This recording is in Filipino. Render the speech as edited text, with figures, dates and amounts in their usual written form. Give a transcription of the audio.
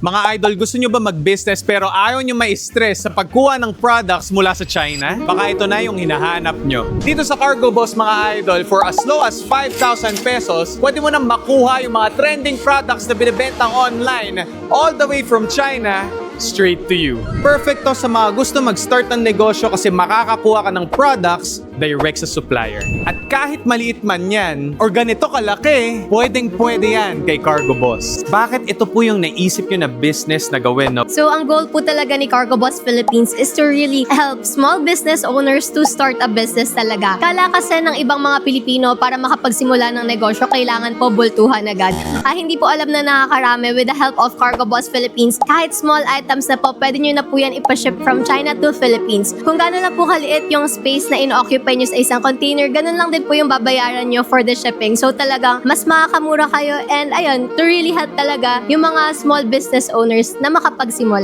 Mga idol, gusto nyo ba mag-business pero ayaw nyo ma-stress sa pagkuha ng products mula sa China? Baka ito na yung hinahanap nyo. Dito sa Cargo Boss mga idol, for as low as 5,000 pesos, pwede mo nang makuha yung mga trending products na binibenta online all the way from China straight to you. Perfect to sa mga gusto mag-start ng negosyo kasi makakakuha ka ng products direct sa supplier. At kahit maliit man yan, or ganito kalaki, pwedeng-pwede yan kay Cargo Boss. Bakit ito po yung naisip nyo na business na gawin, no? So, ang goal po talaga ni Cargo Boss Philippines is to really help small business owners to start a business talaga. Kala kasi ng ibang mga Pilipino para makapagsimula ng negosyo, kailangan po bultuhan agad. Hindi po alam na nakakarami with the help of Cargo Boss Philippines. Kahit small items na po, pwede nyo na po yan ipaship from China to Philippines. Kung gano'n lang po kaliit yung space na in-occupy nyo sa isang container, ganun lang din po yung babayaran nyo for the shipping. So talagang mas makakamura kayo and ayun, to really help talaga yung mga small business owners na makapagsimula.